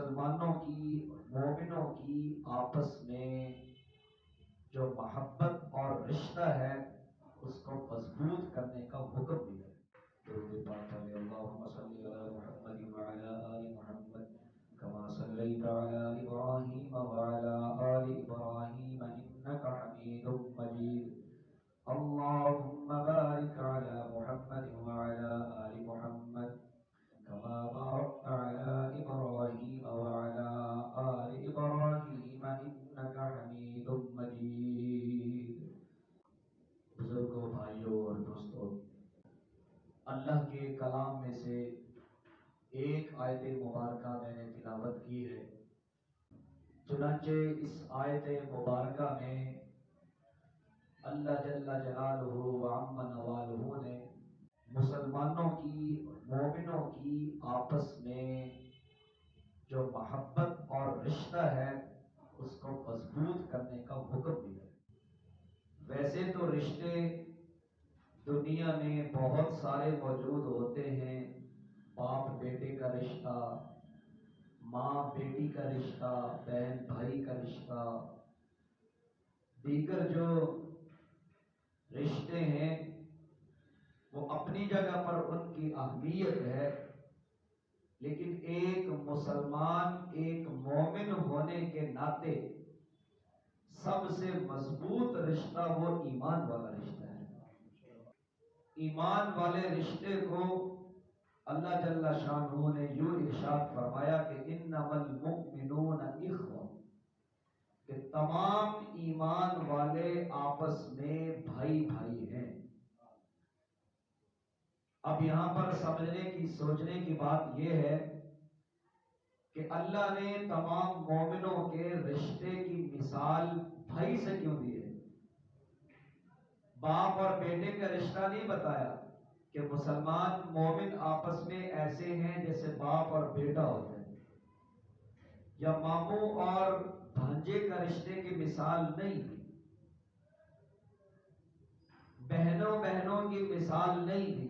مسلمانوں کی مومنوں کی آپس میں جو محبت اور رشتہ ہے اس کو مضبوط کرنے کا حکم دیا ہے۔ درود پاک علی اللہم صلی علی محمد وعلی آل محمد کما صلیت علی ابراہیم وعلی آل ابراہیم انک حمید مجید۔ اللہم بارک علی محمد وعلی آل محمد كما باركت على إبراهيم وعلى آل إبراهيم إنك حميد مجيد۔ بزرگوں، بھائیوں اور دوستوں، اللہ کے کلام میں سے ایک آیت مبارکہ میں نے تلاوت کی ہے۔ چنانچہ اس آیت مبارکہ میں اللہ جل جلالہ وعم نوالہ نے مسلمانوں کی مومنوں کی آپس میں جو محبت اور رشتہ ہے اس کو مضبوط کرنے کا حکم دیا ہے۔ ویسے تو رشتے دنیا میں بہت سارے موجود ہوتے ہیں، باپ بیٹے کا رشتہ، ماں بیٹی کا رشتہ، بہن بھائی کا رشتہ، دیگر جو رشتے ہیں وہ اپنی جگہ پر ان کی اہمیت ہے، لیکن ایک مسلمان ایک مومن ہونے کے ناطے سب سے مضبوط رشتہ وہ ایمان والا رشتہ ہے۔ ایمان والے رشتے کو اللہ جل شانہ نے یوں ارشاد فرمایا کہ انما المؤمنون اخوہ، کہ تمام ایمان والے آپس میں بھائی بھائی ہیں۔ اب یہاں پر سمجھنے کی سوچنے کی بات یہ ہے کہ اللہ نے تمام مومنوں کے رشتے کی مثال بھائی سے کیوں دی ہے؟ باپ اور بیٹے کا رشتہ نہیں بتایا کہ مسلمان مومن آپس میں ایسے ہیں جیسے باپ اور بیٹا ہوتے ہیں، یا ماموں اور بھانجے کا رشتے کی مثال نہیں دی، بہنوں کی مثال نہیں دی،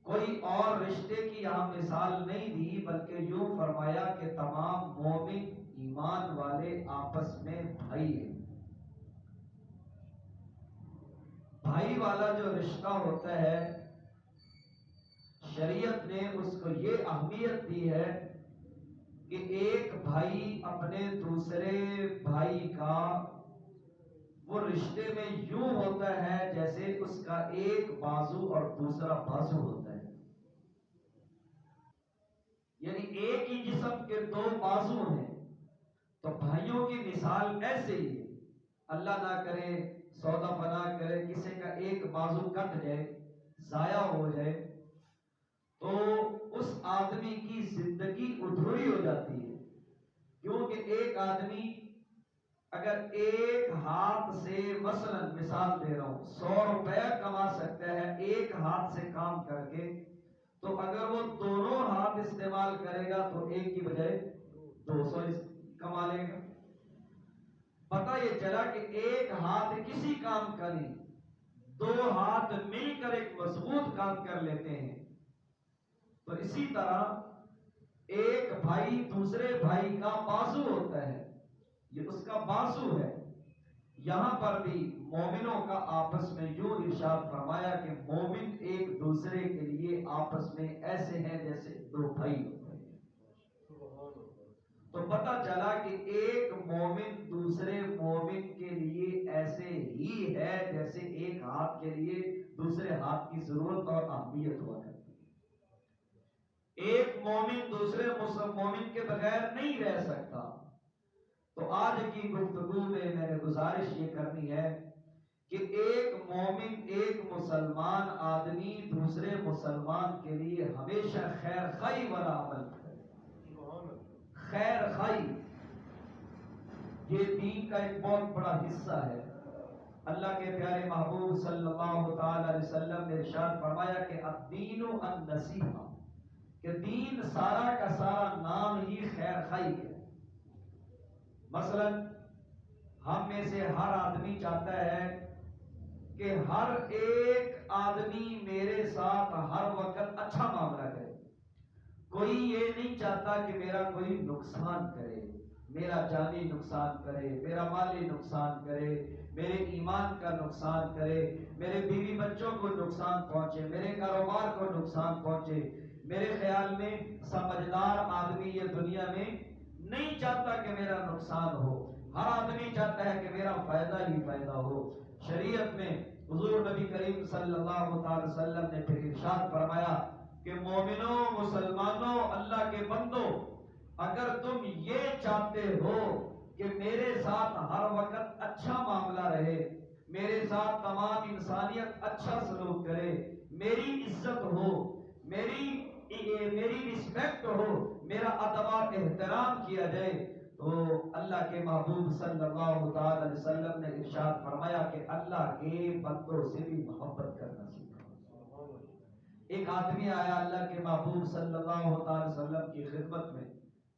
کوئی اور رشتے کی یہاں مثال نہیں دی، بلکہ یوں فرمایا کہ تمام مومن ایمان والے آپس میں بھائی ہیں۔ بھائی والا جو رشتہ ہوتا ہے شریعت نے اس کو یہ اہمیت دی ہے کہ ایک بھائی اپنے دوسرے بھائی کا وہ رشتے میں یوں ہوتا ہے جیسے اس کا ایک بازو اور دوسرا بازو ہوتا ہے، یعنی ایک ہی جسم کے دو بازو ہیں، تو بھائیوں کی مثال ایسے ہی ہے۔ اللہ نہ کرے، سودا فنا کرے، کسی کا ایک بازو کٹ جائے، ضائع ہو جائے، تو اس آدمی کی زندگی ادھوری ہو جاتی ہے، کیونکہ ایک آدمی اگر ایک ہاتھ سے مثلا مثال دے رہا ہوں 100 روپے کما سکتا ہے ایک ہاتھ سے کام کر کے، تو اگر وہ دونوں ہاتھ استعمال کرے گا تو ایک کی بجائے 200 کما لے گا۔ پتہ یہ چلا کہ ایک ہاتھ کسی کام کا نہیں، دو ہاتھ مل کر ایک مضبوط کام کر لیتے ہیں۔ تو اسی طرح ایک بھائی دوسرے بھائی کا بازو ہوتا ہے، یہ اس کا بازو ہے۔ یہاں پر بھی مومنوں کا آپس میں یوں ارشاد فرمایا کہ مومن ایک دوسرے کے لیے آپس میں ایسے ہیں جیسے دو بھائی ہوتے ہیں۔ تو پتہ چلا کہ ایک مومن دوسرے مومن کے لیے ایسے ہی ہے جیسے ایک ہاتھ کے لیے دوسرے ہاتھ کی ضرورت اور اہمیت ہوا کرتی ہے۔ ایک مومن دوسرے مومن کے بغیر نہیں رہ سکتا۔ تو آج کی گفتگو میں نے گزارش یہ کرنی ہے کہ ایک مومن ایک مسلمان آدمی دوسرے مسلمان کے لیے ہمیشہ خیر خواہی والا عمل کرے۔ خیر خواہی یہ دین کا ایک بہت بڑا حصہ ہے۔ اللہ کے پیارے محبوب صلی اللہ تعالی علیہ وسلم نے ارشاد فرمایا کہ الدین النصیحہ، کہ دین سارا کا سارا نام ہی خیر خواہی ہے۔ مثلا ہم میں سے ہر آدمی چاہتا ہے کہ ہر ایک آدمی میرے ساتھ ہر وقت اچھا معاملہ کرے، کوئی یہ نہیں چاہتا کہ میرا کوئی نقصان کرے، میرا جانی نقصان کرے، میرا مالی نقصان کرے، میرے ایمان کا نقصان کرے، میرے بیوی بچوں کو نقصان پہنچے، میرے کاروبار کو نقصان پہنچے۔ میرے خیال میں سمجھدار آدمی یہ دنیا میں نہیں چاہتا کہ میرا نقصان ہو، ہر آدمی چاہتا ہے کہ میرا فائدہ ہی فائدہ ہو۔ شریعت میں حضور نبی کریم صلی اللہ تعالی وسلم نے پھر ارشاد فرمایا کہ مومنوں، مسلمانوں، اللہ کے بندوں، اگر تم یہ چاہتے ہو کہ میرے ساتھ ہر وقت اچھا معاملہ رہے، میرے ساتھ تمام انسانیت اچھا سلوک کرے، میری عزت ہو، میری رسپیکٹ ہو، میرا ادب اور احترام کیا جائے، تو اللہ کے محبوب صلی اللہ تعالی علیہ وسلم نے ارشاد فرمایا کہ اللہ کے بندوں سے بھی محبت کرنا سیکھو۔ ایک آدمی آیا اللہ کے محبوب صلی اللہ تعالی وسلم کی خدمت میں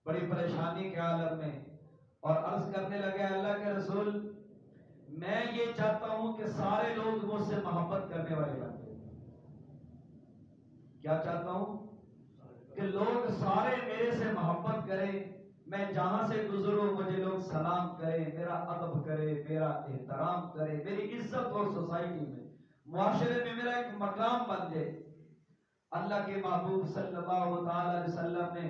بڑی پریشانی کے عالم میں، اور عرض کرنے لگے اللہ کے رسول، میں یہ چاہتا ہوں کہ سارے لوگ مجھ سے محبت کرنے والے بن جائیں۔ کیا چاہتا ہوں؟ کہ لوگ سارے میرے سے محبت کریں، میں جہاں سے گزروں مجھے لوگ سلام کریں، میرا ادب کرے، میرا احترام کرے، میری عزت اور سوسائٹی میں، معاشرے میں میرا ایک مقام بن جائے۔ اللہ کے محبوب صلی اللہ تعالی علیہ وسلم نے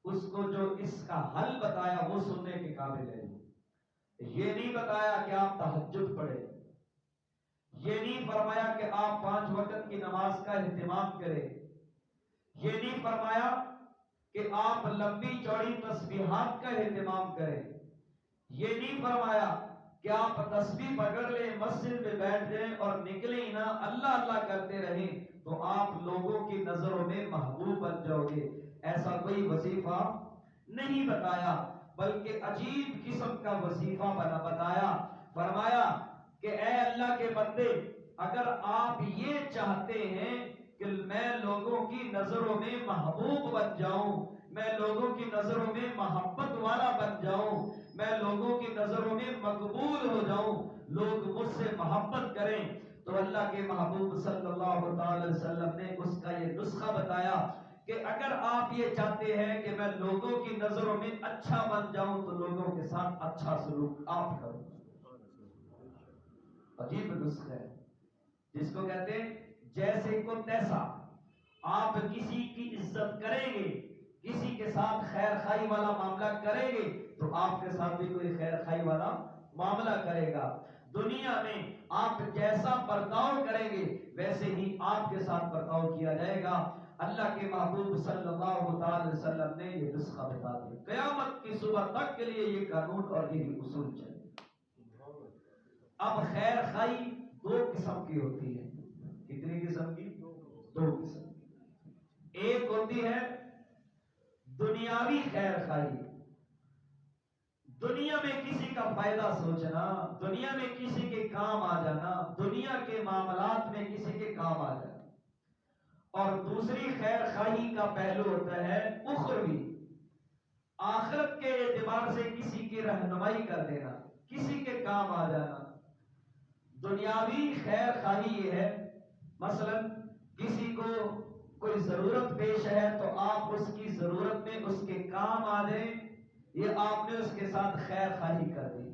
اس کو جو اس کا حل بتایا وہ سننے کے قابل ہے۔ یہ نہیں بتایا کہ آپ تہجد پڑھیں، یہ نہیں فرمایا کہ آپ 5 وقت کی نماز کا اہتمام کریں، یہ نہیں فرمایا کہ آپ لمبی چوڑی تسبیحات کا اہتمام کریں، یہ نہیں فرمایا کہ آپ تسبیح پکڑ لیں، مسجد میں بیٹھ جائیں اور نکلیں نہ، اللہ اللہ کرتے رہیں تو آپ لوگوں کی نظروں میں محبوب بن جاؤ گے۔ ایسا کوئی وظیفہ نہیں بتایا، بلکہ عجیب قسم کا وظیفہ بتایا۔ فرمایا کہ اے اللہ کے بندے، اگر آپ یہ چاہتے ہیں کہ میں لوگوں کی نظروں میں محبوب بن جاؤں، میں لوگوں کی نظروں میں محبت والا بن جاؤں، میں لوگوں کی نظروں میں مقبول ہو جاؤں، لوگ مجھ سے محبت کریں، تو اللہ کے محبوب صلی اللہ تعالی وسلم نے اس کا یہ نسخہ بتایا کہ اگر آپ یہ چاہتے ہیں کہ میں لوگوں کی نظروں میں اچھا بن جاؤں تو لوگوں کے ساتھ اچھا سلوک آپ کرو۔ عجیب نسخہ ہے جس کو کہتے ہیں جیسے کو تیسا۔ آپ کسی کی عزت کریں گے، کسی کے ساتھ خیر خائی والا معاملہ کریں گے تو آپ کے ساتھ بھی کوئی خیر خائی والا معاملہ کرے گا۔ دنیا میں آپ جیسا برتاؤ کریں گے ویسے ہی آپ کے ساتھ برتاؤ کیا جائے گا۔ اللہ کے محبوب صلی اللہ تعالی وسلم نے یہ نسخہ بتا دیا، قیامت کی صبح تک کے لیے یہ قانون اور یہی اصول چلے۔ اب خیر خائی 2 قسم کی ہوتی ہے۔ کتنی قسم کی؟ 2 قسم کی۔ ایک ہوتی ہے دنیاوی خیر خائی، دنیا میں کسی کا فائدہ سوچنا، دنیا میں کسی کے کام آ جانا، دنیا کے معاملات میں کسی کے کام آ جانا۔ اور دوسری خیر خواہی کا پہلو ہوتا ہے اخروی، آخرت کے اعتبار سے کسی کی رہنمائی کر دینا، کسی کے کام آ جانا۔ دنیاوی خیر خواہی یہ ہے، مثلا کسی کو کوئی ضرورت پیش ہے تو آپ اس کی ضرورت میں اس کے کام آ جائیں، یہ آپ نے اس کے ساتھ خیر خواہی کر دی۔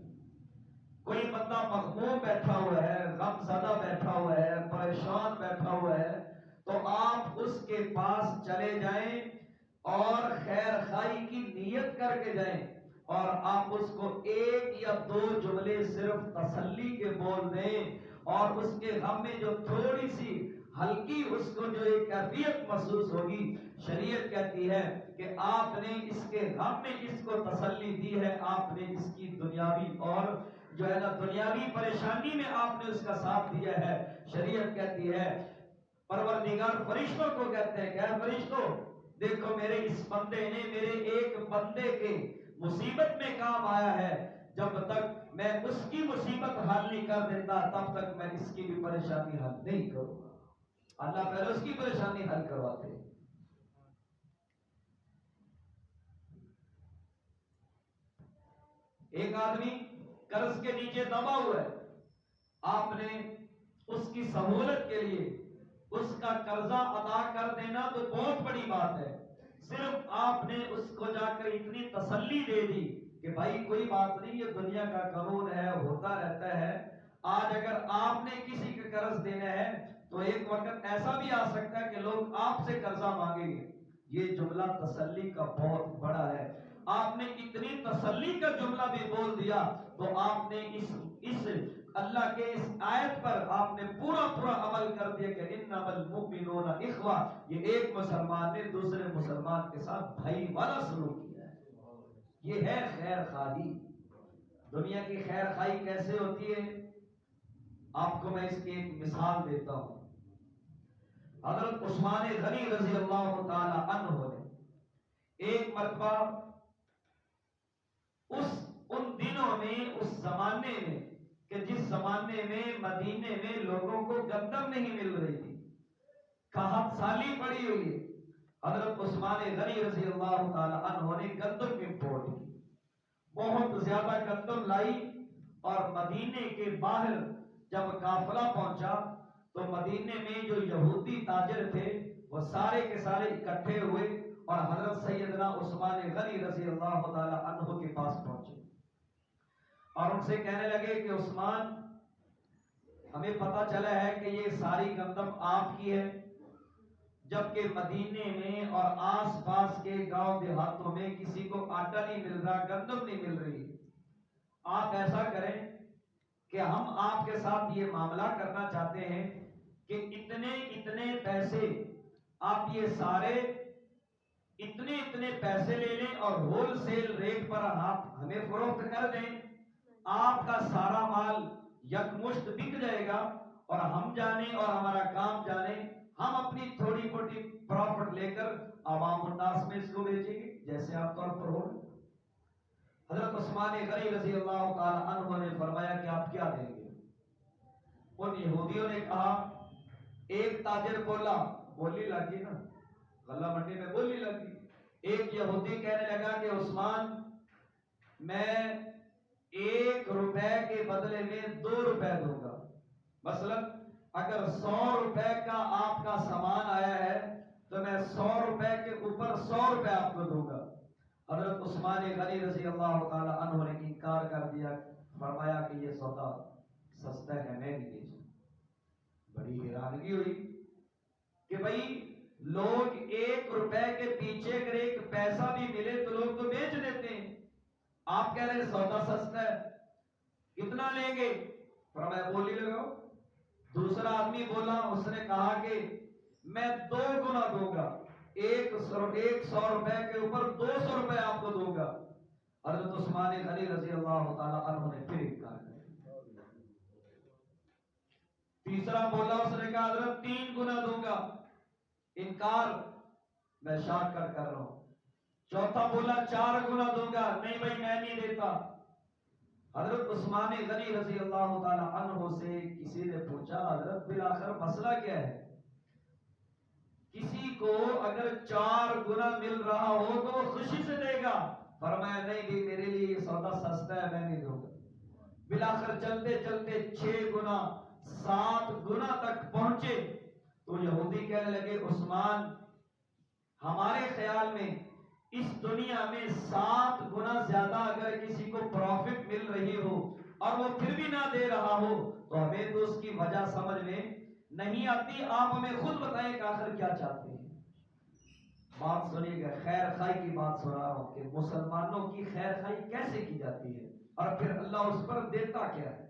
کوئی بندہ مغموم بیٹھا ہوا ہے، غم زدہ بیٹھا ہوا ہے، پریشان بیٹھا ہوا ہے، تو آپ اس کے پاس چلے جائیں اور خیر خواہی کی نیت کر کے جائیں، اور آپ اس کو 1 یا 2 جملے صرف تسلی کے بول دیں، اور اس کے غم میں جو تھوڑی سی ہلکی اس کو جو ایک کیفیت محسوس ہوگی، شریعت کہتی ہے کہ آپ نے اس کے غم میں اس کو تسلی دی ہے، آپ نے اس کی دنیاوی اور جو ہے نا دنیاوی پریشانی میں آپ نے اس کا ساتھ دیا ہے۔ شریعت کہتی ہے، پروردگار فرشتوں کو کہتے ہیں کہ اے فرشتوں، دیکھو میرے اس بندے نے میرے ایک بندے کے مصیبت میں کام آیا ہے، جب تک میں اس کی مصیبت حل نہیں کر دیتا تب تک میں اس کی بھی پریشانی حل نہیں کروں گا۔ اللہ پہلے اس کی پریشانی حل کرواتے ہیں۔ ایک آدمی قرض کے نیچے دبا ہوا ہے، آپ نے اس کی سہولت کے لیے اس کا قرضہ ادا کر دینا تو بہت بڑی بات ہے، صرف آپ نے اس کو جا کر اتنی تسلی دے دی کہ بھائی کوئی بات نہیں، یہ دنیا کا قانون ہے، ہوتا رہتا ہے۔ آج اگر آپ نے کسی کا قرض دینا ہے تو ایک وقت ایسا بھی آ سکتا ہے کہ لوگ آپ سے قرضہ مانگیں گے۔ یہ جملہ تسلی کا بہت بڑا ہے۔ آپ نے اتنی تسلی کا جملہ بھی بول دیا تو آپ نے اس اللہ کے اس آیت پر آپ نے پورا عمل کر دیا کہ انما المؤمنون اخوہ، یہ ایک مسلمان نے دوسرے مسلمان کے ساتھ بھائی والا سلوک کیا ہے۔ یہ ہے خیر خواہی۔ دنیا کی خیر خواہی کیسے ہوتی ہے؟ آپ کو میں اس کی ایک مثال دیتا ہوں۔ حضرت عثمان غنی رضی اللہ تعالی عنہ نے ایک مرتبہ ان دنوں میں، اس زمانے میں کہ جس زمانے میں مدینے میں لوگوں کو گندم نہیں مل رہی تھی، قحط سالی پڑی ہوئی ہے، حضرت عثمان غنی رضی اللہ تعالی عنہ نے گندم امپورٹ کی، بہت زیادہ گندم لائی، اور مدینے کے باہر جب قافلہ پہنچا تو مدینے میں جو یہودی تاجر تھے وہ سارے کے سارے اکٹھے ہوئے اور حضرت سیدنا عثمان غنی رضی اللہ تعالی عنہ کے پاس پہنچے اور ان سے کہنے لگے کہ عثمان، ہمیں پتہ چلا ہے کہ یہ ساری گندم آپ کی ہے، جبکہ مدینے میں اور آس پاس کے گاؤں دیہاتوں میں کسی کو آٹا نہیں مل رہا، گندم نہیں مل رہی۔ آپ ایسا کریں کہ ہم آپ کے ساتھ یہ معاملہ کرنا چاہتے ہیں کہ اتنے پیسے آپ یہ سارے اتنے پیسے لے لیں اور ہول سیل ریٹ پر آپ ہمیں فروخت کر دیں، آپ کا سارا مال یکمشت بک جائے گا اور ہم جانے اور ہمارا کام جانے، ہم اپنی تھوڑی موٹی پروفٹ لے کر عوام الناس میں اس کو بیچیں گے جیسے آپ طور پر ہو۔ حضرت عثمان غنی رضی اللہ تعالی عنہ نے فرمایا کہ آپ کیا دیں گے؟ ان یہودیوں نے کہا، ایک تاجر بولا، بولی لگی نا، غلہ منڈی میں بولی لگی، ایک یہودی کہنے لگا کہ عثمان، میں 1 روپے کے بدلے میں 2 روپے دوں گا، مثلا اگر 100 روپے کا آپ کا سامان آیا ہے تو میں 100 روپے کے اوپر 100 روپے آپ کو دوں گا۔ حضرت عثمان غنی رضی اللہ تعالی عنہ نے انکار کر دیا، فرمایا کہ یہ سودا سستا ہے، میں نہیں بیچوں۔ بڑی حیرانگی ہوئی کہ بھئی لوگ 1 روپے کے پیچھے اگر ایک پیسہ بھی ملے تو لوگ تو بیچ دیتے ہیں، آپ کہہ رہے سودا سستا ہے، کتنا لیں گے؟ فرمایا بولی لگاؤ۔ دوسرا آدمی بولا، اس نے کہا کہ میں 2 گنا دوں گا، 100 روپے کے اوپر 200 روپے آپ کو دوں گا۔ حضرت عثمان غنی رضی اللہ تعالی عنہ نے پھر انکار کر دیا۔ تیسرا بولا، اس نے کہا حضرت 3 گنا دوں گا، انکار، میں شاک کر رہا ہوں۔ چوتھا بولا 4 گنا دوں گا، نہیں بھائی میں نہیں دیتا۔ حضرت عثمان غنی رضی اللہ تعالی عنہ سے کسی نے پوچھا، حضرت بالآخر مسئلہ کیا ہے؟ کسی کو اگر 4 گنا مل رہا ہو تو وہ خوشی سے دے گا۔ فرمایا نہیں بھی میرے لیے یہ سودا سستا ہے، میں نہیں دوں گا۔ بالآخر چلتے چلتے 6 گنا 7 گنا تک پہنچے تو یہودی کہنے لگے، عثمان، ہمارے خیال میں اس دنیا میں 7 گنا زیادہ اگر کسی کو پروفٹ مل رہی ہو اور وہ پھر بھی نہ دے رہا ہو تو ہمیں تو اس کی وجہ سمجھ میں نہیں آتی، آپ ہمیں خود بتائیں کہ آخر کیا چاہتے ہیں۔ بات سنیے گا، خیر خواہی کی بات سنا رہا ہوں کہ مسلمانوں کی خیر خواہی کیسے کی جاتی ہے اور پھر اللہ اس پر دیتا کیا ہے۔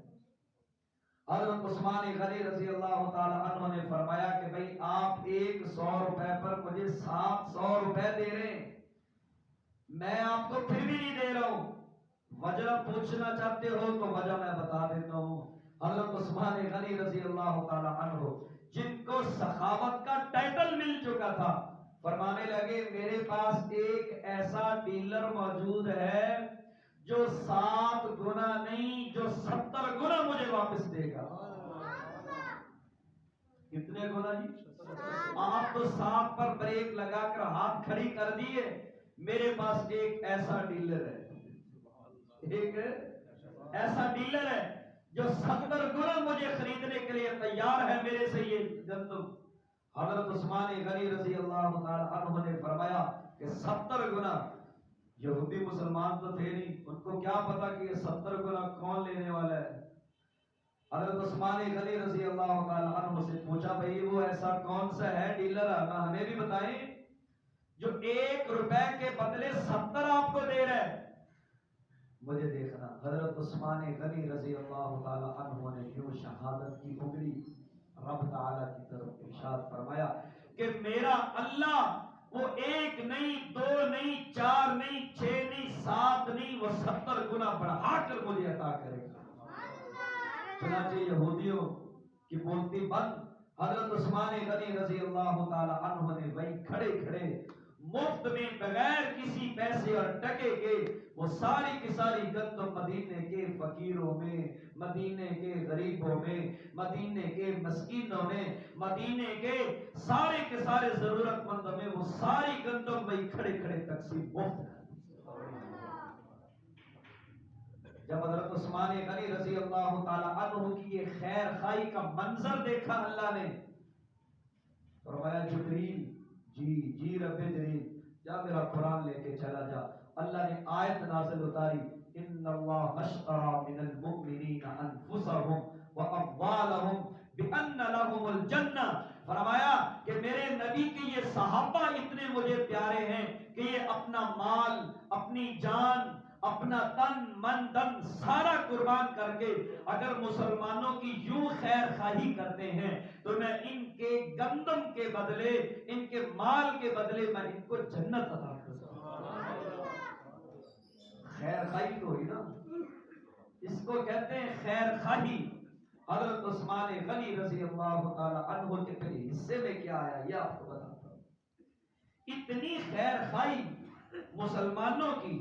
حضرت عثمان غنی رضی اللہ تعالی عنہ نے فرمایا کہ بھئی آپ 100 روپے پر مجھے 700 روپے دے رہے ہیں، میں آپ کو پھر بھی نہیں دے رہا ہوں، وجہ پوچھنا چاہتے ہو تو وجہ میں بتا دیتا ہوں۔ حضرت عثمان غنی رضی اللہ تعالی عنہ جن کو سخاوت کا ٹائٹل مل چکا تھا، فرمانے لگے میرے پاس ایک ایسا ڈیلر موجود ہے جو 7 گنا نہیں، جو 70 گنا مجھے واپس دے گا۔ کتنے گنا جی؟ آپ تو 7 پر بریک لگا کر ہاتھ کھڑی کر دیے، میرے پاس ایک ایسا ڈیلر ہے، ایک ایسا ڈیلر ہے جو 70 گنا مجھے خریدنے کے لیے تیار ہے میرے سے یہ گندم۔ حضرت عثمان غنی رضی اللہ تعالی عنہ نے فرمایا کہ 70 گنا. یہودی مسلمان تو تھے نہیں، ان کو کیا پتا کہ یہ 70 گنا کون لینے والا ہے. حضرت عثمان غنی رضی اللہ تعالی عنہ سے پوچھا بھئی وہ ایسا کون سا ہے ڈیلر آنا ہمیں بھی بتائیں جو 1 روپے کے بدلے 70 آپ کو دے رہا ہے. مجھے دیکھنا. حضرت عثمان غنی رضی اللہ تعالی عنہ نے یوں شہادت کی انگلی رب تعالی کی طرف ارشاد فرمایا کہ میرا اللہ وہ 1 نہیں 2 نہیں 4 نہیں 6 نہیں 7 نہیں وہ 70 گنا بڑھا کر مجھے عطا کرے گا. چنانچہ یہودیوں کی بولتی بند. حضرت عثمان غنی رضی اللہ تعالی عنہ نے وہی کھڑے کھڑے مفت میں بغیر کسی پیسے اور ٹکے کے وہ ساری کی ساری گندم مدینے کے فقیروں میں، مدینے کے غریبوں میں، مدینے کے مسکینوں میں، مدینے کے سارے ضرورت مندوں میں وہ ساری گندم وہی کھڑے کھڑے تقسیم مفت. جب حضرت عثمان غنی رضی اللہ تعالی عنہ کی یہ خیر خائی کا منظر دیکھا اللہ نے فرمایا جبریل جی رب جلیل جا میرا قرآن لے کے چلا جا. اللہ نے آیت نازل اتاری ان اللہ اشتری من المؤمنین انفسهم واموالهم بان لهم الجنہ. فرمایا کہ میرے نبی کے یہ صحابہ اتنے مجھے پیارے ہیں کہ یہ اپنا مال، اپنی جان، اپنا تن من دن سارا قربان کر کے اگر مسلمانوں کی یوں خیر خواہی کرتے ہیں تو میں ان کے گندم کے بدلے، ان کے مال کے بدلے میں ان کو جنت عطا کروں. خیر خواہی تو ہوئی نا، اس کو کہتے ہیں خیر خواہی. حضرت عثمان غنی رضی اللہ تعالی عنہ کے پہلے حصے میں کیا آیا یہ آپ کو بتاتا ہوں. اتنی خیر خواہی مسلمانوں کی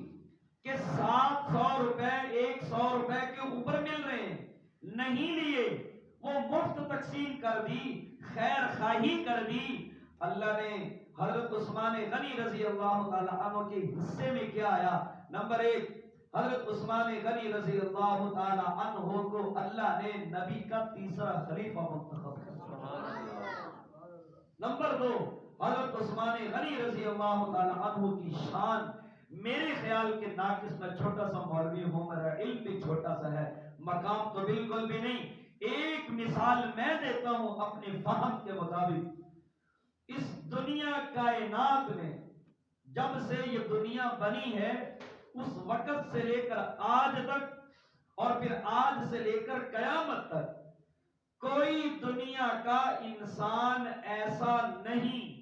کہ 700 روپے 100 روپے کے اوپر مل رہے ہیں، نہیں لیے، وہ مفت تقسیم کر دی، خیر خواہی کر دی. اللہ نے حضرت عثمان غنی رضی اللہ تعالی عنہ کے حصے میں کیا آیا. نمبر 1 حضرت عثمان غنی رضی اللہ تعالی عنہ کو اللہ نے نبی کا تیسرا خلیفہ منتخب کیا. نمبر 2 حضرت عثمان غنی رضی اللہ تعالی عنہ کی شان میرے خیال کے ناقص، میں چھوٹا سا مولوی ہوں، میرا علم بھی چھوٹا سا ہے، مقام تو بالکل بھی نہیں. ایک مثال میں دیتا ہوں اپنے فہم کے مطابق. اس دنیا کائنات میں جب سے یہ دنیا بنی ہے اس وقت سے لے کر آج تک اور پھر آج سے لے کر قیامت تک کوئی دنیا کا انسان ایسا نہیں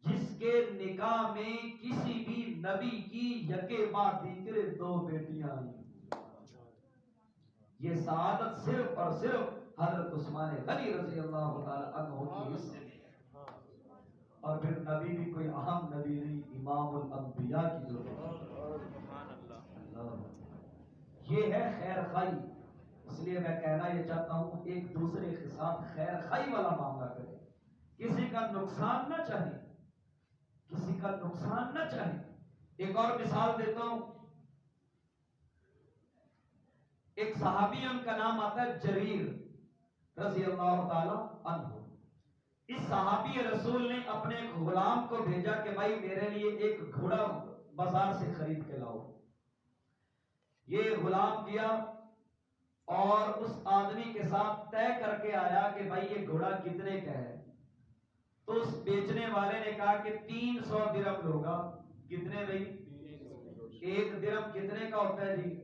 جس کے نکاح میں کسی بھی نبی کی یکے بعد دیگرے 2 بیٹیاں آئیں. یہ سعادت صرف اور صرف حضرت عثمان غنی رضی اللہ تعالی عنہ کی حصے میں ہے. اور پھر نبی بھی کوئی اہم نبی نہیں، امام الانبیاء کی جو یہ ہے خیر خواہی. اس لیے میں کہنا یہ چاہتا ہوں ایک دوسرے کے ساتھ خیر خواہی والا معاملہ کریں، کسی کا نقصان نہ چاہیے، کسی کا نقصان نہ چاہیے. ایک اور مثال دیتا ہوں. ایک صحابی ان کا نام آتا ہے جریر رضی اللہ تعالی عنہ. اس صحابی رسول نے اپنے ایک غلام کو بھیجا کہ بھائی میرے لیے ایک گھوڑا بازار سے خرید کے لاؤ. یہ غلام گیا اور اس آدمی کے ساتھ طے کر کے آیا کہ بھائی یہ گھوڑا کتنے کا ہے. تو اس بیچنے والے نے کہا کہ 300 درہم لوگا. کتنے بھائی؟ 1 درہم کتنے کا ہوتا ہے جی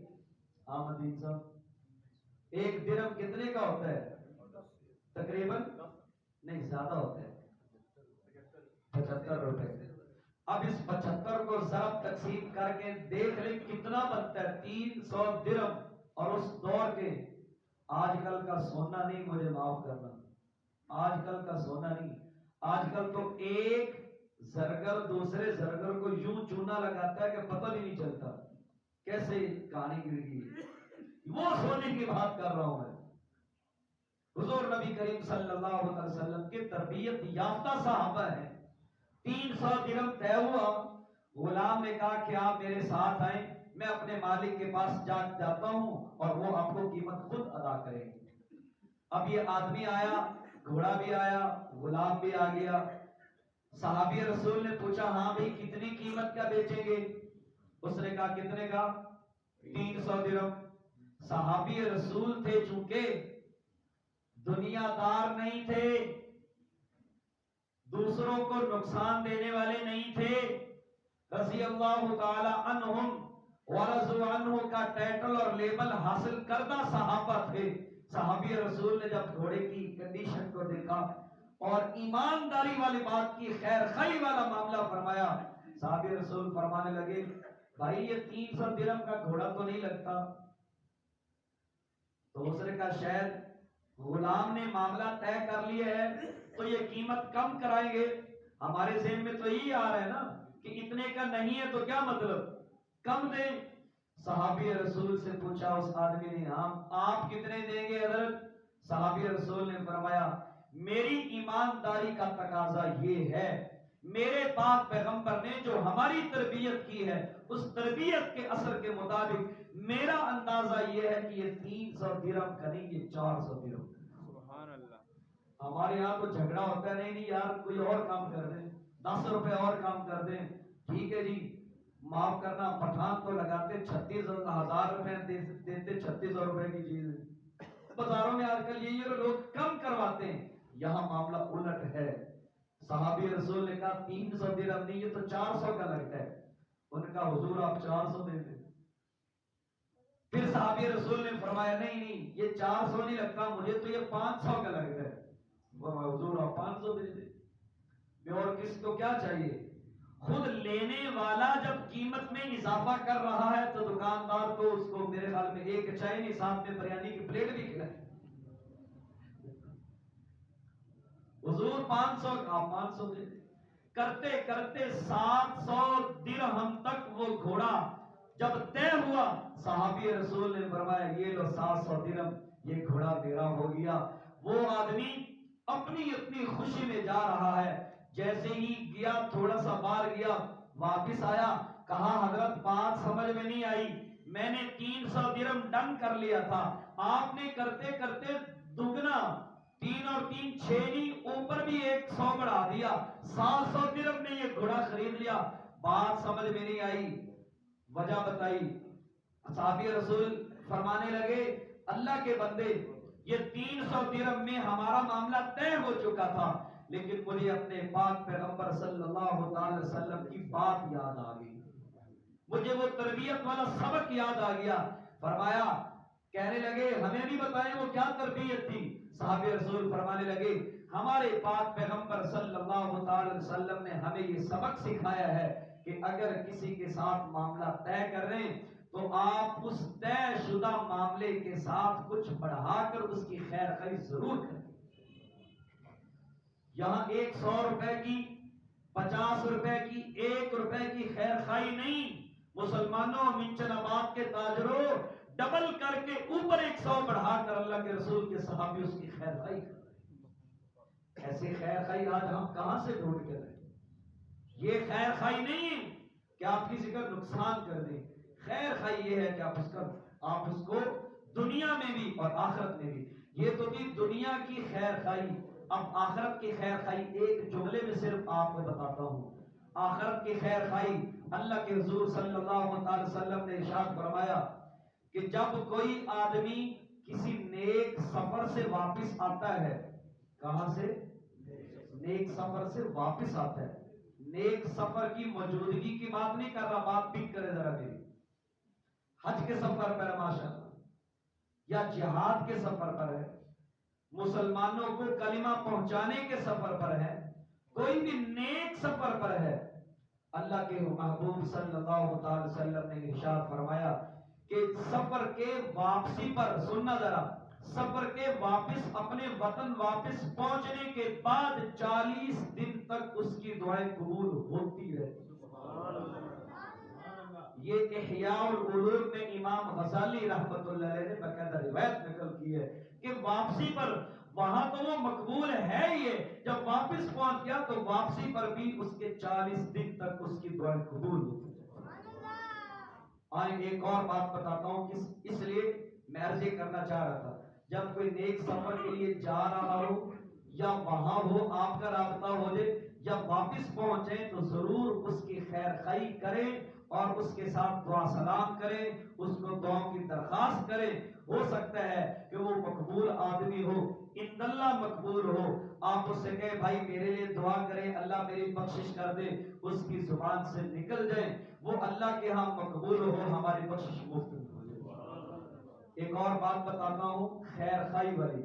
آمدین صاحب؟ 1 درہم کتنے کا ہوتا ہے؟ تقریباً نہیں زیادہ ہوتا ہے 75 روپے. اب اس 75 کو ضرب تقسیم کر کے دیکھ لیں کتنا بنتا ہے. 300 درہم. اور اس دور کے آج کل کا سونا نہیں، مجھے معاف کرنا، آج کل کا سونا نہیں. آج کل تو ایک زرگر دوسرے زرگر کو یوں چونا لگاتا ہے کہ پتہ بھی نہیں چلتا کیسے کہانی گر گئی. وہ سونے کی بات کر رہا ہوں میں. حضور نبی کریم صلی اللہ علیہ وسلم کے تربیت یافتہ صحابہ ہیں. 300 درہم طے ہوا. غلام نے کہا کہ آپ میرے ساتھ آئیں، میں اپنے مالک کے پاس جاتا ہوں اور وہ آپ کو قیمت خود ادا کریں گے. اب یہ آدمی آیا، گھوڑا بھی آیا، غلام بھی آ گیا. صحابی رسول نے پوچھا ہاں بھائی کتنی قیمت کا بیچیں گے؟ اس نے کہا کتنے کا؟ 300 درہم۔ صحابی رسول تھے چونکہ دنیا دار نہیں تھے، دوسروں کو نقصان دینے والے نہیں تھے، رضی اللہ تعالی عنہم ورضوا عنہ کا ٹائٹل اور لیبل حاصل کردہ صحابہ تھے۔ صحابی رسول نے جب گھوڑے کی کنڈیشن کو دیکھا اور ایمانداری والی بات کی، خیر خواہی والا معاملہ فرمایا، صحابی رسول فرمانے لگے بھائی یہ 300 درہم کا گھوڑا تو نہیں لگتا؟ تو اس نے کہا شاید غلام نے معاملہ طے کر لیا ہے تو یہ قیمت کم کرائیں گے، ہمارے ذہن میں تو یہی آ رہا ہے نا کہ اتنے کا نہیں ہے تو کیا مطلب کم دیں۔ صحابی رسول سے پوچھا اس آدمی نے آپ کتنے دیں گے حضرت؟ صحابی رسول نے فرمایا میری ایمانداری کا تقاضا یہ ہے، میرے پاک پیغمبر نے جو ہماری تربیت کی ہے اس تربیت کے اثر کے مطابق میرا اندازہ یہ ہے کہ یہ 300 درہم کا نہیں، یہ 400 درہم۔ سبحان اللہ۔ ہمارے یہاں تو جھگڑا ہوتا ہے، نہیں یار کوئی اور کام کر دیں، 10 روپے اور کام کر دیں، ٹھیک ہے جی معاف کرنا، پٹھان تو لگاتے 36,000 روپے دیتے 3600 روپے کی چیز، بازاروں میں آج کل یہی لوگ کم کرواتے ہیں، یہاں معاملہ الٹ ہے۔ صحابی رسول نے کہا 300 درہم نہیں، یہ تو 400 کا لگتا ہے۔ انہوں نے کہا حضور آپ 400 دے دیں۔ پھر صحابی رسول نے فرمایا نہیں یہ 400 نہیں لگتا، مجھے تو یہ 500 کا لگتا ہے۔ حضور آپ 500 دے دیں۔ اور کس کو کیا چاہیے؟ خود لینے والا جب قیمت میں اضافہ کر رہا ہے تو دکاندار کو اس کو میرے خیال میں ایک چائے نہیں، ساتھ میں بریانی کی پلیٹ بھی کھلائے۔ حضور 500 کا 500 دے دیں۔ کرتے کرتے 700 درہم تک وہ گھوڑا جب طے ہوا، صحابی رسول نے فرمایا یہ لو 700 درہم، یہ گھوڑا میرا ہو گیا۔ وہ آدمی اپنی خوشی میں جا رہا ہے، جیسے ہی گیا تھوڑا سا باہر گیا واپس آیا، کہا حضرت بات سمجھ میں نہیں آئی، میں نے 300 درہم ڈن کر لیا تھا، آپ نے کرتے کرتے دگنا 3 اور 3 6 نہیں اوپر بھی 100 بڑھا دیا، 700 درہم میں یہ گھوڑا خرید لیا، بات سمجھ میں نہیں آئی، وجہ بتائی۔ صحابی رسول فرمانے لگے اللہ کے بندے یہ 300 درہم میں ہمارا معاملہ طے ہو چکا تھا، لیکن مجھے اپنے پاک پیغمبر صلی اللہ علیہ وسلم کی بات یاد آ گئی، مجھے وہ تربیت والا سبق یاد آ گیا۔ فرمایا کہنے لگے ہمیں بھی بتائیں وہ کیا تربیت تھی؟ صحابی رسول فرمانے لگے ہمارے پاک پیغمبر صلی اللہ علیہ وسلم نے ہمیں یہ سبق سکھایا ہے کہ اگر کسی کے ساتھ معاملہ طے کر رہے ہیں تو آپ اس طے شدہ معاملے کے ساتھ کچھ بڑھا کر اس کی خیر خواہی ضرور کریں۔ یہاں 100 روپے کی، 50 روپے کی، 1 روپے کی خیر خواہی نہیں، مسلمانوں منچن آباد کے تاجروں ڈبل کر کے اوپر 100 بڑھا کر اللہ کے رسول کے صحابی اس کی خیر خواہی کر رہے ہیں۔ ایسی خیر خواہی آج ہم کہاں سے ڈھونڈ کے رہے؟ یہ خیر خواہی نہیں ہے کہ آپ کسی کا نقصان کر دیں، خیر خواہی یہ ہے کہ آپ اس کو دنیا میں بھی اور آخرت میں بھی۔ یہ تو تھی دنیا کی خیر خواہی، اب آخرت کی خیر خواہی ایک جملے میں صرف آپ کو بتاتا ہوں۔ آخرت کی خیر خواہی اللہ کے حضور صلی اللہ علیہ وسلم نے ارشاد فرمایا کہ جب کوئی آدمی کسی نیک سفر سے واپس آتا ہے، کہاں سے؟ نیک سفر سے واپس آتا ہے، نیک سفر کی موجودگی کی بات نہیں کر رہا، بات پک کرے ذرا میری، حج کے سفر پر ماشاءاللہ یا جہاد کے سفر پر ہے، مسلمانوں کو کلمہ پہنچانے کے سفر پر ہے، کوئی بھی نیک سفر پر ہے، اللہ کے محبوب صلی اللہ علیہ وسلم نے ارشاد فرمایا کہ سفر کے واپسی پر، سننا ذرا، سفر کے واپس اپنے وطن واپس پہنچنے کے بعد 40 دن تک اس کی دعائیں قبول ہوتی رہتی۔ یہ احیاء العلوم میں امام غزالی رحمۃ اللہ علیہ نے باقاعدہ روایت نقل کی ہے کہ واپسی پر وہاں تو وہ مقبول ہے ہی ہے، جب واپس پہنچ گیا تو واپسی پر بھی اس کے 40 دن تک اس کی دعائیں قبول ہوتی۔ آئیں ایک اور بات بتاتا ہوں، اس لیے میں عرض یہ کرنا چاہ رہا تھا، جب کوئی نیک سفر کے لیے جا رہا ہو یا وہاں ہو آپ کا رابطہ ہو جائے یا واپس پہنچیں تو ضرور اس کی خیر خواہی کریں اور اس کے ساتھ دعا سلام کریں، اس کو دعا کی درخواست کریں. ہو سکتا ہے کہ وہ مقبول آدمی ہو، ان اللہ مقبول ہو. آپ اس سے کہیں بھائی میرے لیے دعا کریں، اللہ میری بخشش کر دے، اس کی زبان سے نکل جائیں، وہ اللہ کے ہاں مقبول ہو، ہماری بخشش مفت ہو جائے. ایک اور بات بتاتا ہوں خیر خواہی والی.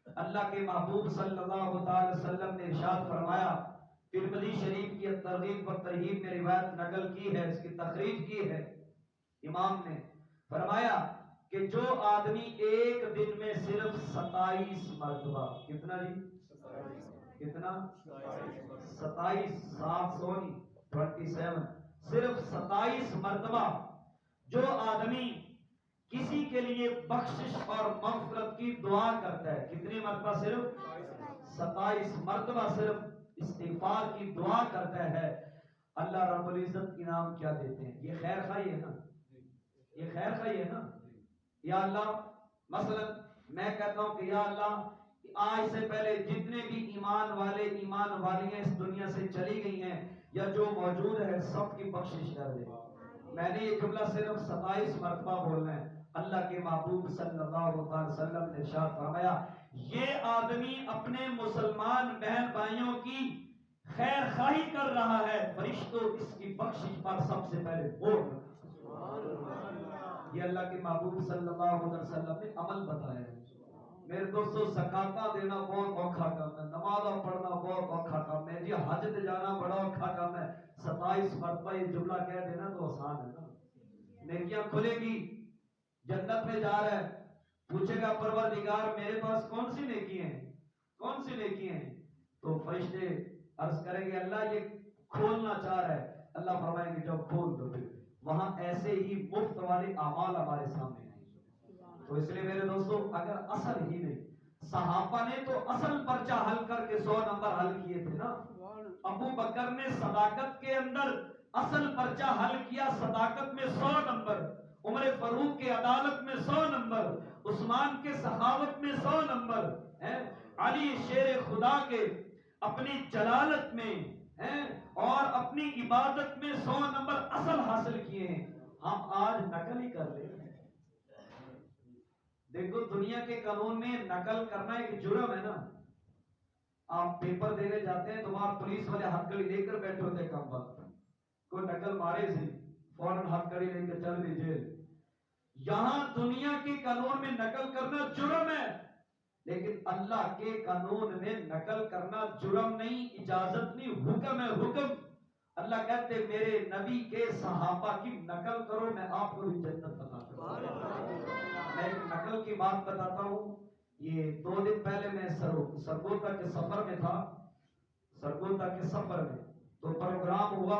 اللہ کے محبوب صلی اللہ تعالی وسلم نے ارشاد فرمایا، ترمذی شریف کی ترغیب و ترہیب میں روایت نقل کی ہے، اس کی تخریج کی ہے امام نے. فرمایا کہ جو آدمی ایک دن میں صرف 27 مرتبہ، کتنا جی؟ کتنا؟ 27، 27 صرف 27 مرتبہ جو آدمی کسی کے لیے بخشش اور مغفرت کی دعا کرتا ہے، کتنی مرتبہ؟ صرف 27 مرتبہ صرف استغفار کی دعا کرتا ہے، اللہ رب العزت انعام کیا دیتے ہیں؟ یہ خیر خواہی ہے نا، یہ خیر خواہی ہے نا. یا اللہ، مثلا میں کہتا ہوں کہ یا اللہ آج سے پہلے جتنے بھی ایمان والے ایمان والیاں اس دنیا سے چلی گئی ہیں یا جو موجود ہے سب کی بخشش کر دے. میں نے یہ جملہ صرف 27 مرتبہ بولنا ہے. اللہ کے محبوب صلی اللہ علیہ وسلم نے ارشاد فرمایا، یہ آدمی اپنے مسلمان بہن بھائیوں کی خیر خواہی کر رہا ہے، فرشتوں اس کی بخشش پر سب سے پہلے بول. یہ اللہ کے محبوب صلی اللہ علیہ وسلم نے عمل بتایا ہے. میرے دوستو زکاتہ دینا بہت اوکھا کام ہے، نمازہ پڑھنا بہت اوکھا کام ہے جی، حج تے جانا بڑا اوکھا کام ہے. 27 مرتبہ یہ جملہ کہہ دینا تو آسان ہے نا. نیکیاں کھلے گی، جنت میں جا رہا ہے، پوچھے گا پروردگار میرے پاس کون سی نیکی ہیں، کون سی نیکی ہیں؟ تو فرشتے عرض کریں گے اللہ یہ کھولنا چاہ رہا ہے. اللہ فرمائیں گے جب کھول دو. وہاں ایسے ہی مفت والے اعمال ہمارے سامنے ہیں. تو اس لیے میرے دوستو اگر اصل ہی نہیں، صحابہ نے تو اصل پرچہ حل کر کے 100 نمبر حل کیے تھے نا. ابو بکر نے صداقت کے اندر اصل پرچہ حل کیا، صداقت میں 100 نمبر، عمر فاروق کے عدالت میں 100 نمبر، عثمان کے سخاوت میں 100 نمبر، علی شیر خدا کے اپنی جلالت میں اور اپنی عبادت میں 100 نمبر اصل حاصل کیے ہیں. ہم آج نقل ہی کر لیں. دیکھو دنیا کے قانون میں نقل کرنا ایک جرم ہے نا. آپ پیپر دینے جاتے ہیں تو وہاں پولیس والے ہتھ کڑی لے کر بیٹھے ہوتے ہیں، کم وقت کوئی نقل مارے سے فوراً ہتھ کڑی لے کے چل دیجیے. یہاں دنیا کے قانون میں نقل کرنا جرم ہے، لیکن اللہ کے قانون میں نقل کرنا جرم نہیں، اجازت نہیں، حکم ہے، حکم. اللہ کہتے میرے نبی کے صحابہ کی نقل کرو، میں آپ کو بھی جنت بتا دوں. میں ایک نقل کی بات بتاتا ہوں. یہ 2 دن پہلے میں سرگوتا کے سفر میں تھا. سرگوتا کے سفر میں تو پروگرام ہوا.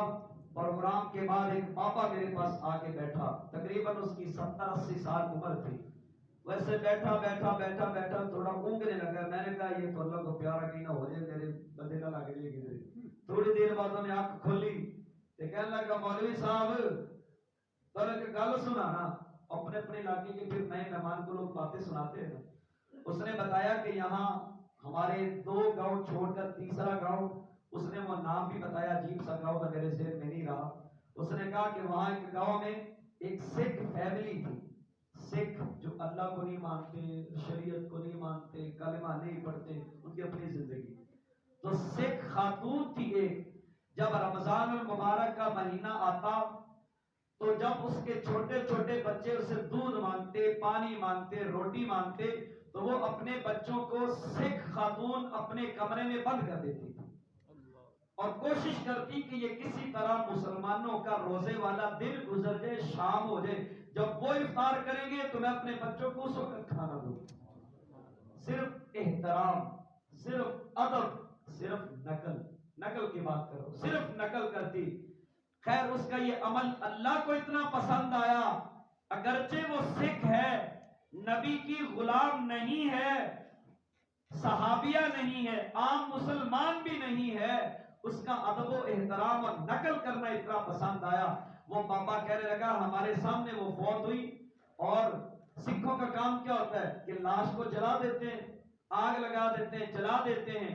پروگرام کے بعد ایک پاپا میرے پاس آ کے بیٹھا، تقریباً اس کی 70-80 سال عمر تھی. ویسے بیٹھا بیٹھا بیٹھا بیٹھا تھوڑا اونگنے لگا. میں نے کہا یہ تو اللہ کو پیارا کہیں نہ ہو جائے، میرے بدے نہ لگ جائے گی. تھوڑی دیر بعد میں آنکھ کھولی تو کہنے لگا مولوی صاحب تو گل سنا نا. اپنے اپنے علاقے کے پھر نئے مہمان کو لوگ باتیں سناتے ہیں. اس نے بتایا کہ یہاں ہمارے 2 گاؤں چھوڑ کر تیسرا گاؤں، اس نے وہ نام بھی بتایا، عجیب سا گاؤں تھا، میرے ذہن میں نہیں رہا. اس نے کہا کہ وہاں ایک گاؤں میں ایک سکھ فیملی تھی. سکھ جو اللہ کو نہیں مانتے، شریعت کو نہیں مانتے، کلمہ نہیں پڑھتے، ان کی اپنی زندگی. تو سکھ خاتون تھی ایک. جب رمضان المبارک کا مہینہ آتا تو جب اس کے چھوٹے چھوٹے بچے اسے دودھ مانگتے، پانی مانگتے، روٹی مانگتے تو وہ اپنے بچوں کو سکھ خاتون اپنے کمرے میں بند کر دیتی تھی اور کوشش کرتی کہ یہ کسی طرح مسلمانوں کا روزے والا دن گزر جائے، شام ہو جائے، جب وہ افطار کریں گے تو میں اپنے بچوں کو اس وقت کھانا دوں. صرف احترام، صرف ادب، صرف نقل کی بات کرو، صرف نقل کرتی. خیر اس کا یہ عمل اللہ کو اتنا پسند آیا، اگرچہ وہ سکھ ہے، نبی کی غلام نہیں ہے، صحابیہ نہیں ہے، عام مسلمان بھی نہیں ہے، اس کا ادب و احترام اور نقل کرنا اتنا پسند آیا. وہ پاپا کہنے لگا ہمارے سامنے وہ فوت ہوئی اور سکھوں کا کام کیا ہوتا ہے کہ لاش کو جلا دیتے ہیں، آگ لگا دیتے ہیں، جلا دیتے ہیں